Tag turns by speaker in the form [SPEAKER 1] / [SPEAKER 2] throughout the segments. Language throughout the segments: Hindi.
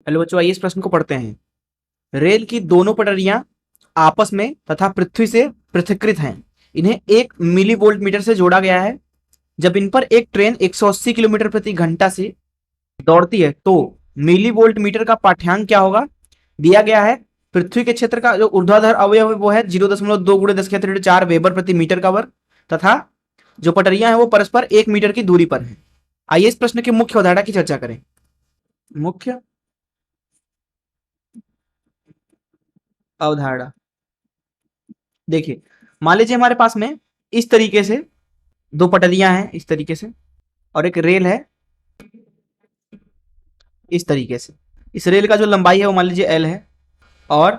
[SPEAKER 1] हेलो बच्चों, आइए इस प्रश्न को पढ़ते हैं। रेल की दोनों पटरियां आपस में तथा पृथ्वी से पृथक्कृत हैं। इन्हें 1 मिली वोल्ट मीटर से जोड़ा गया है। जब इन पर एक ट्रेन 180 किलोमीटर प्रति घंटा से दौड़ती है तो मिली वोल्ट मीटर का पाठ्यांक क्या होगा? दिया गया है। पृथ्वी के क्षेत्र का जो ऊर्ध्वाधर अवयव है वो है 0.2 गुणे 10⁻⁴ वेबर प्रति मीटर का वर्ग, तथा जो पटरियां हैं वो परस्पर 1 मीटर की दूरी पर है। आइए इस प्रश्न की मुख्य अवधारणा की चर्चा करें। मुख्य अवधारणा देखिए, मान लीजिए हमारे पास में इस तरीके से दो पटरियां हैं, इस तरीके से, और एक रेल है इस तरीके से। इस रेल का जो लंबाई है वो मान लीजिए एल है, और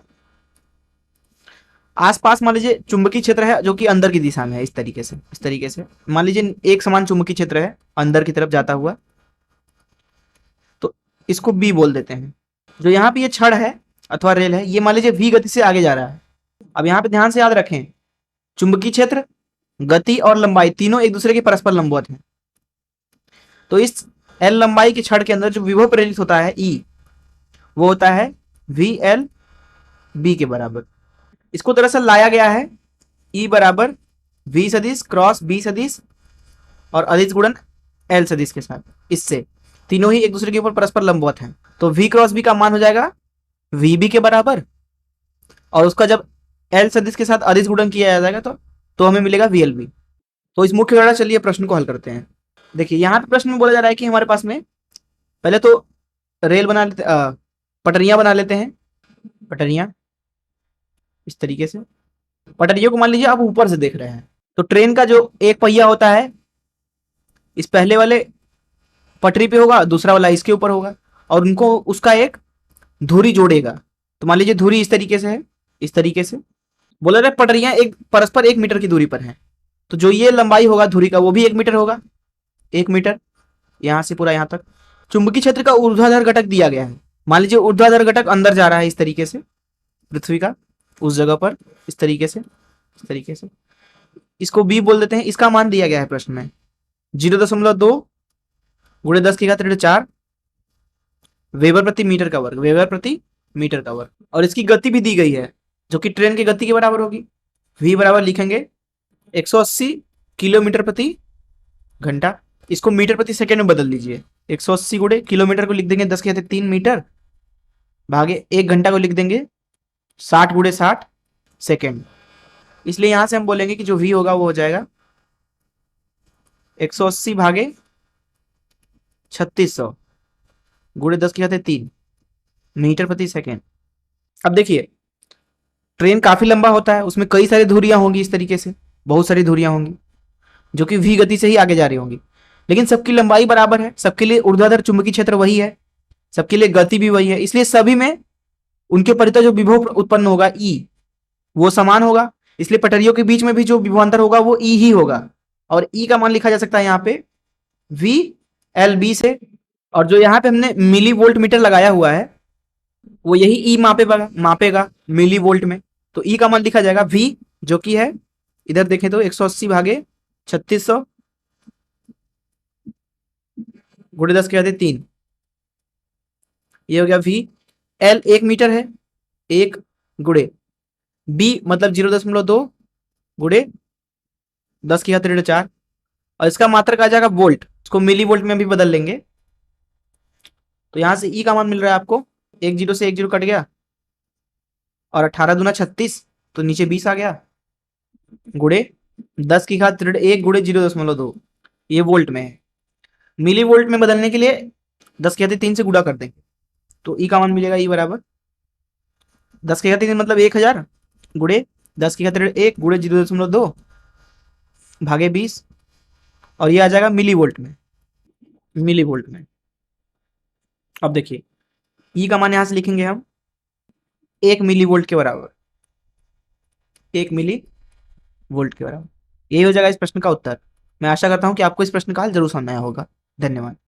[SPEAKER 1] आसपास मान लीजिए चुंबकीय क्षेत्र है जो कि अंदर की दिशा में है, इस तरीके से। इस तरीके से मान लीजिए एक समान चुंबकीय क्षेत्र है अंदर की तरफ जाता हुआ, तो इसको बी बोल देते हैं। जो यहाँ पे ये छड़ है अथवा रेल है, ये मान लीजिए वी गति से आगे जा रहा है। अब यहाँ पे ध्यान से याद रखें, चुंबकीय क्षेत्र, गति और लंबाई तीनों एक दूसरे के परस्पर लंबवत हैं। तो इस एल लंबाई के छड़ के अंदर जो विभव प्रेरित होता है ई, वो होता है वी एल बी के बराबर। इसको दरअसल लाया गया है ई बराबर वी सदिश क्रॉस बी सदिश और अदिश गुणन एल सदिश के साथ। इससे तीनों ही एक दूसरे के ऊपर परस्पर लंबवत हैं, तो वी क्रॉस बी का मान हो जाएगा वी बी के बराबर, और उसका जब एल सदिश के साथ अदिश गुणन किया जाएगा तो हमें मिलेगा वी एल बी। तो इस मुख्य द्वारा चलिए प्रश्न को हल करते हैं। देखिए यहाँ पे प्रश्न में बोला जा रहा है कि हमारे पास में पहले तो रेल बना लेते, पटरियां बना लेते हैं। पटरियां इस तरीके से, पटरियों को मान लीजिए आप ऊपर से देख रहे हैं, तो ट्रेन का जो एक पहिया होता है इस पहले वाले पटरी पे होगा, दूसरा वाला इसके ऊपर होगा, और उनको उसका एक धुरी जोड़ेगा। तो मान लीजिए धुरी इस तरीके से है, इस तरीके से बोला रहे पटरियां एक परस्पर 1 मीटर की दूरी पर है, तो जो ये लंबाई होगा धुरी का वो भी 1 मीटर होगा। 1 मीटर यहां से पूरा यहां तक। चुंबकीय क्षेत्र का ऊर्ध्वाधर घटक दिया गया है। मान लीजिए ऊर्ध्वाधर घटक अंदर जा रहा है इस तरीके से, पृथ्वी का उस जगह पर, इस तरीके से, इस तरीके से। इसको बी बोल देते हैं। इसका मान दिया गया है प्रश्न में 0.2 गुणे 10⁻⁴ वेबर प्रति मीटर का वर्ग, वेबर प्रति मीटर का वर्ग। और इसकी गति भी दी गई है जो कि ट्रेन की गति के बराबर होगी। v बराबर लिखेंगे 180 किलोमीटर प्रति घंटा। इसको मीटर प्रति सेकेंड में बदल लीजिए। 180 गुणे किलोमीटर को लिख देंगे 10⁻³ मीटर, भागे 1 घंटा को लिख देंगे 60 गुणे 60 सेकेंड। इसलिए यहां से हम बोलेंगे कि जो v होगा वो हो जाएगा 180 भागे 3600 गुणे 10⁻³ मीटर प्रति सेकेंड। अब देखिए ट्रेन काफी लंबा होता है, उसमें कई सारी धुरियां होंगी, इस तरीके से बहुत सारी धुरियां होंगी जो कि v गति से ही आगे जा रही होंगी, लेकिन सबकी लंबाई बराबर है, सबके लिए ऊर्ध्वाधर चुंबकीय क्षेत्र वही है, सबके लिए गति भी वही है। इसलिए सभी में उनके परितः जो विभव उत्पन्न होगा ई, वो समान होगा। इसलिए पटरियों के बीच में भी जो विभवांतर होगा वो ई ही होगा, और ई का मान लिखा जा सकता है यहाँ पे वी एल बी से। और जो यहाँ पे हमने मिली वोल्ट मीटर लगाया हुआ है वो यही ई मापेगा मिली वोल्ट में। तो ई का मान लिखा जाएगा वी, जो कि है इधर देखें तो 180 भागे 3600 गुणे 10⁻³ ये हो गया वी। एल 1 मीटर है, 1 गुणे बी मतलब 0.2 गुणे 10⁻⁴, और इसका मात्रक आ जाएगा वोल्ट, इसको मिली वोल्ट में भी बदल लेंगे। तो यहां से ई का मान मिल रहा है आपको, 1 0 से 1 0 कट गया, और 18 दूना 36, तो नीचे 20 आ गया, गुणे 10⁻⁴ गुणे 0.2, ये वोल्ट में है। मिली वोल्ट में बदलने के लिए 10⁻³ से गुणा कर देंगे, तो ई का मान मिलेगा ई बराबर 10⁻³ मतलब 1000 गुणे 10⁻⁴ गुणे 0.2 भागे 20, और ये आ जाएगा मिली वोल्ट में, मिली वोल्ट में। अब देखिए ई का मान यहां से लिखेंगे हम 1 मिली वोल्ट के बराबर, 1 मिली वोल्ट के बराबर। यही हो जाएगा इस प्रश्न का उत्तर। मैं आशा करता हूं कि आपको इस प्रश्न का हल जरूर समझ आया होगा। धन्यवाद।